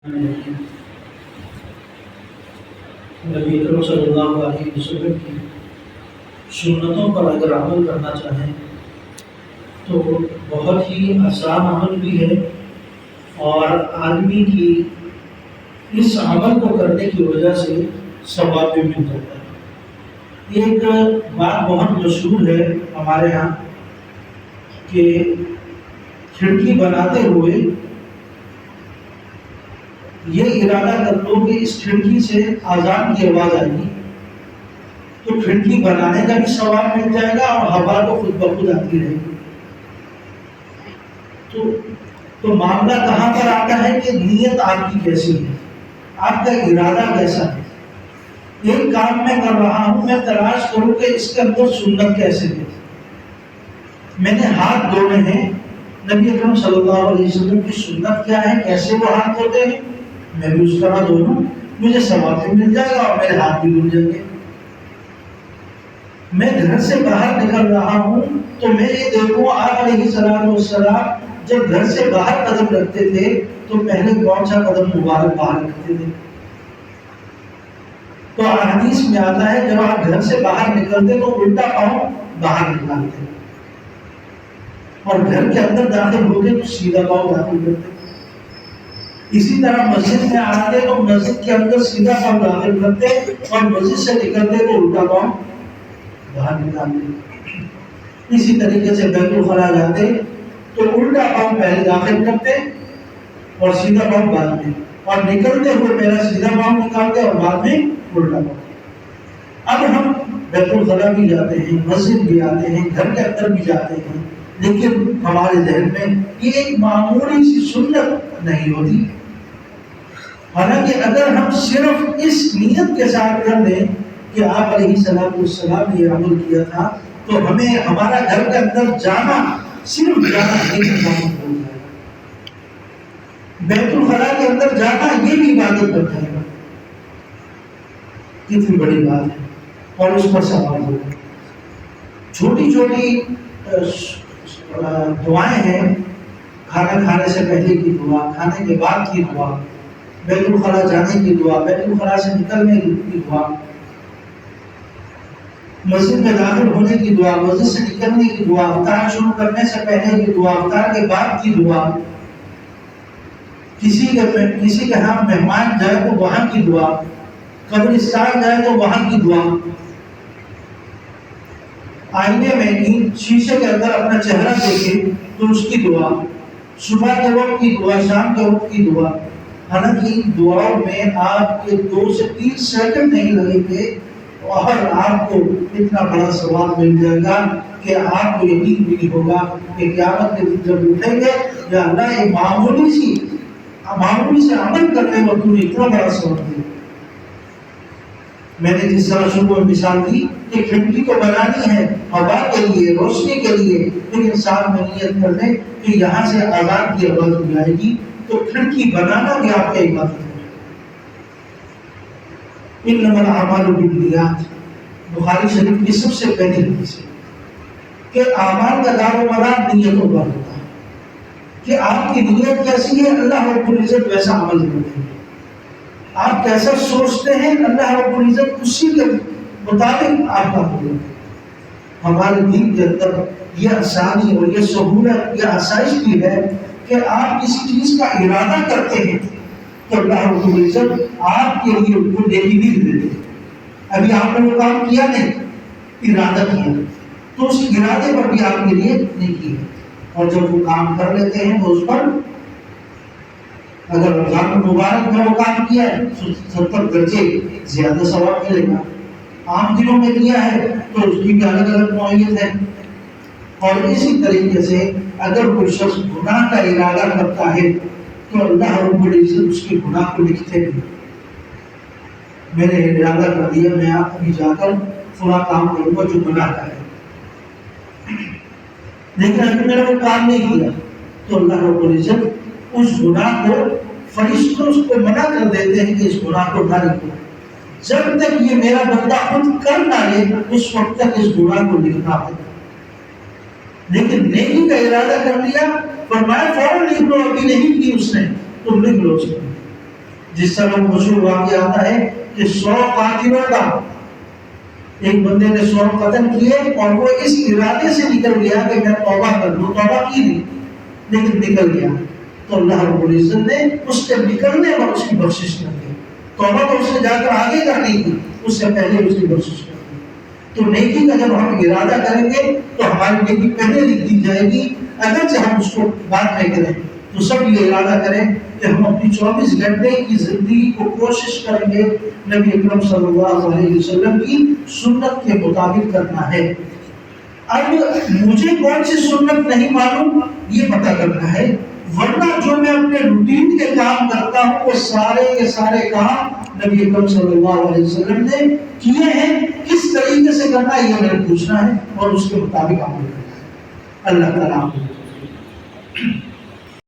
نبی اکرم صلی اللہ علیہ وسلم کی سنتوں پر اگر عمل کرنا چاہیں تو بہت ہی آسان عمل بھی ہے، اور آدمی کی اس عمل کو کرنے کی وجہ سے ثواب بھی مل جاتا ہے۔ ایک بات بہت مشہور ہے ہمارے ہاں کہ کھڑکی بناتے ہوئے یہ ارادہ کر لو کہ اس کھڑکی سے آذان کی آواز آئے گی تو کھڑکی بنانے کا بھی ثواب مل جائے گا اور ہوا تو خود بخود آتی رہے گی۔ تو معاملہ کہاں پر آتا ہے کہ نیت آپ کی کیسی ہے، آپ کا ارادہ کیسا ہے۔ ایک کام میں کر رہا ہوں، میں تلاش کروں کہ اس کے اندر سنت کیسے ہے۔ میں نے ہاتھ دھونے ہیں، نبی اکرم صلی اللہ علیہ وسلم کی سنت کیا ہے، کیسے وہ ہاتھ دھوتے ہیں، میں بھی اس طرح دھو، مجھے ثواب بھی مل جائے گا اور میرے ہاتھ بھی دھل جائیں گے۔ میں گھر سے باہر نکل رہا ہوں تو میں یہ دیکھوں آپ علیہ السلام جب گھر سے باہر قدم رکھتے تھے تو پہلے کون سا قدم مبارک باہر رکھتے تھے۔ تو حدیث میں آتا ہے جب آپ گھر سے باہر نکلتے تو الٹا پاؤں باہر نکالتے، اور گھر کے اندر داخل ہوتے تو سیدھا پاؤں داخل کرتے۔ اسی طرح مسجد میں آتے تو مسجد کے اندر سیدھا پاؤں داخل کرتے، اور مسجد سے نکلتے تو الٹا پاؤں باہر نکالتے۔ اسی طریقے سے بیت الخلا جاتے تو الٹا پاؤں پہلے داخل کرتے اور سیدھا پاؤں بعد میں، اور نکلتے ہوئے پہلا سیدھا پاؤں نکالتے اور بعد میں الٹا پاؤں۔ اب ہم بیت الخلا بھی جاتے ہیں، مسجد بھی آتے ہیں، گھر کے اندر بھی جاتے ہیں، لیکن ہمارے ذہن میں یہ ایک معمولی سی سنت نہیں ہوتی۔ حالانکہ اگر ہم صرف اس نیت کے ساتھ کر لیں کہ آپ علیہ السلام نے یہ عمل کیا تھا تو ہمیں ہمارا گھر کے اندر جانا، صرف جانا ایک عبادت ہو جائے گا۔ بیت الخلا کے اندر جانا یہ بھی عبادت بن جائے گا۔ کتنی بڑی بات ہے، اور اس پر ثواب ہوگا۔ چھوٹی چھوٹی دعائیں ہیں، کھانا کھانے سے پہلے کی دعا، کھانے کے بعد کی دعا، بیت الخلا جانے کی دعا، بیت الخلا سے نکلنے کی دعا، مسجد میں داخل ہونے کی دعا، مسجد سے نکلنے کی دعا، افطار شروع کرنے سے پہلے کی دعا، افطار کے بعد کی دعا، کسی کے ہاں مہمان جائے تو وہاں کی دعا، قبرستان جائے تو وہاں کی دعا، آئینے میں شیشے کے اندر اپنا چہرہ دیکھے تو اس کی دعا، صبح کے وقت کی دعا، شام کے وقت کی دعا۔ حالانکہ ان دعاؤں میں آپ کے 2 سے 3 سیکنڈ نہیں لگیں گے اور آپ کو اتنا بڑا ثواب مل جائے گا کہ آپ کو یقین بھی نہیں ہوگا کہ قیامت کے دن جب اٹھیں گے یا اللہ ایک معمولی سے عمل کرنے میں تم نے اتنا بڑا ثواب دیا۔ میں نے جس طرح شروع میں مثال دی کہ کھڑکی کو بنانی ہے ہوا کے لیے، روشنی کے لیے، لیکن ساتھ میں نیت کر لیں کہ یہاں سے آزاد کی آواز بھی آئے گی تو کھڑکی بنانا بھی آپ کا عبادت ہے۔ انما الاعمال بالنیات، بخاری شریف کی سب سے پہلی حدیث ہے کہ اعمال کا دار و مدار نیتوں پر ہوتا ہے کہ آپ کی نیت کیسی ہے، اللہ رب العزت ویسا عمل کرتے ہیں۔ آپ کیسا سوچتے ہیں، اللہ رب العزت اسی کے مطابق آپ کا ہوگا۔ ہمارے دین کے اندر یہ آسانی اور یہ سہولت، یہ آسائش بھی ہے کہ آپ کسی چیز کا ارادہ کرتے ہیں تو اللہ رب العزت آپ کے لیے وہ نیکی بھی دے دیتے ہیں۔ ابھی آپ نے وہ کام کیا نہیں، ارادہ کیا تو اس ارادے پر بھی آپ کے لیے نیکی ہے، اور جب وہ کام کر لیتے ہیں تو اس پر اگر رمضان المبارک میں وہ کام کیا ہے تو 70 درجے زیادہ ثواب ملے گا۔ عام دنوں میں کیا ہے تو اس کی بھی الگ الگ نوعیت ہے۔ اور اسی طریقے سے اگر کوئی شخص گناہ کا ارادہ کرتا ہے تو اللہ رب العزت اس کے گناہ کو لکھتے ہیں۔ میں نے ارادہ کر دیا میں آپ ابھی جا کر فلاں کام کروں گا جو گناہ کا ہے، لیکن اگر میں نے وہ کام نہیں کیا تو اللہ رب العزت اس گناہ کو، فرشتوں اس کو منع کر دیتے ہیں کہ اس گناہ کو نہ لکھو، جب تک یہ میرا بندہ خود کر نہ لے اس وقت تک اس گناہ کو لکھنا ہے۔ لیکن نیکی کا ارادہ کر لیا، فرمایا فوراً لکھ لو، ابھی نہیں کی اس نے، تم لکھ لو اس کو۔ جس طرح مشہور واقعہ آتا ہے کہ 100 قاتلوں کا ایک بندے نے 100 قتل کیے اور وہ اس ارادے سے نکل گیا کہ میں توبہ کر لوں، توبہ کی نہیں لیکن نکل گیا، تو اللہ رب العزت نے اس کے نکلنے اور اس کی بخشش کر دی۔ توبہ تو اس نے جا کر آگے کرنی تھی، اس سے پہلے اس کی بخشش کر دی۔ تو نیکی کا جب ہم ارادہ کریں گے تو ہماری نیکی پہلے لکھ دی جائے گی، اگرچہ ہم اس کو بعد میں کریں تو سب یہ ارادہ کریں کہ ہم اپنی 24 گھنٹے کی زندگی کو کوشش کریں گے نبی اکرم صلی اللہ علیہ وسلم کی سنت کے مطابق کرنا ہے۔ اب مجھے کون سی سنت نہیں معلوم یہ پتہ کرنا ہے، ورنہ جو میں اپنے روٹین کے کام کرتا ہوں وہ سارے کے سارے کام نبی اکرم صلی اللہ علیہ وسلم نے کیے ہیں، کس طریقے سے کرنا ہے یہ میں پوچھنا ہے اور اس کے مطابق عمل کرنا ہے۔ اللہ تعالیٰ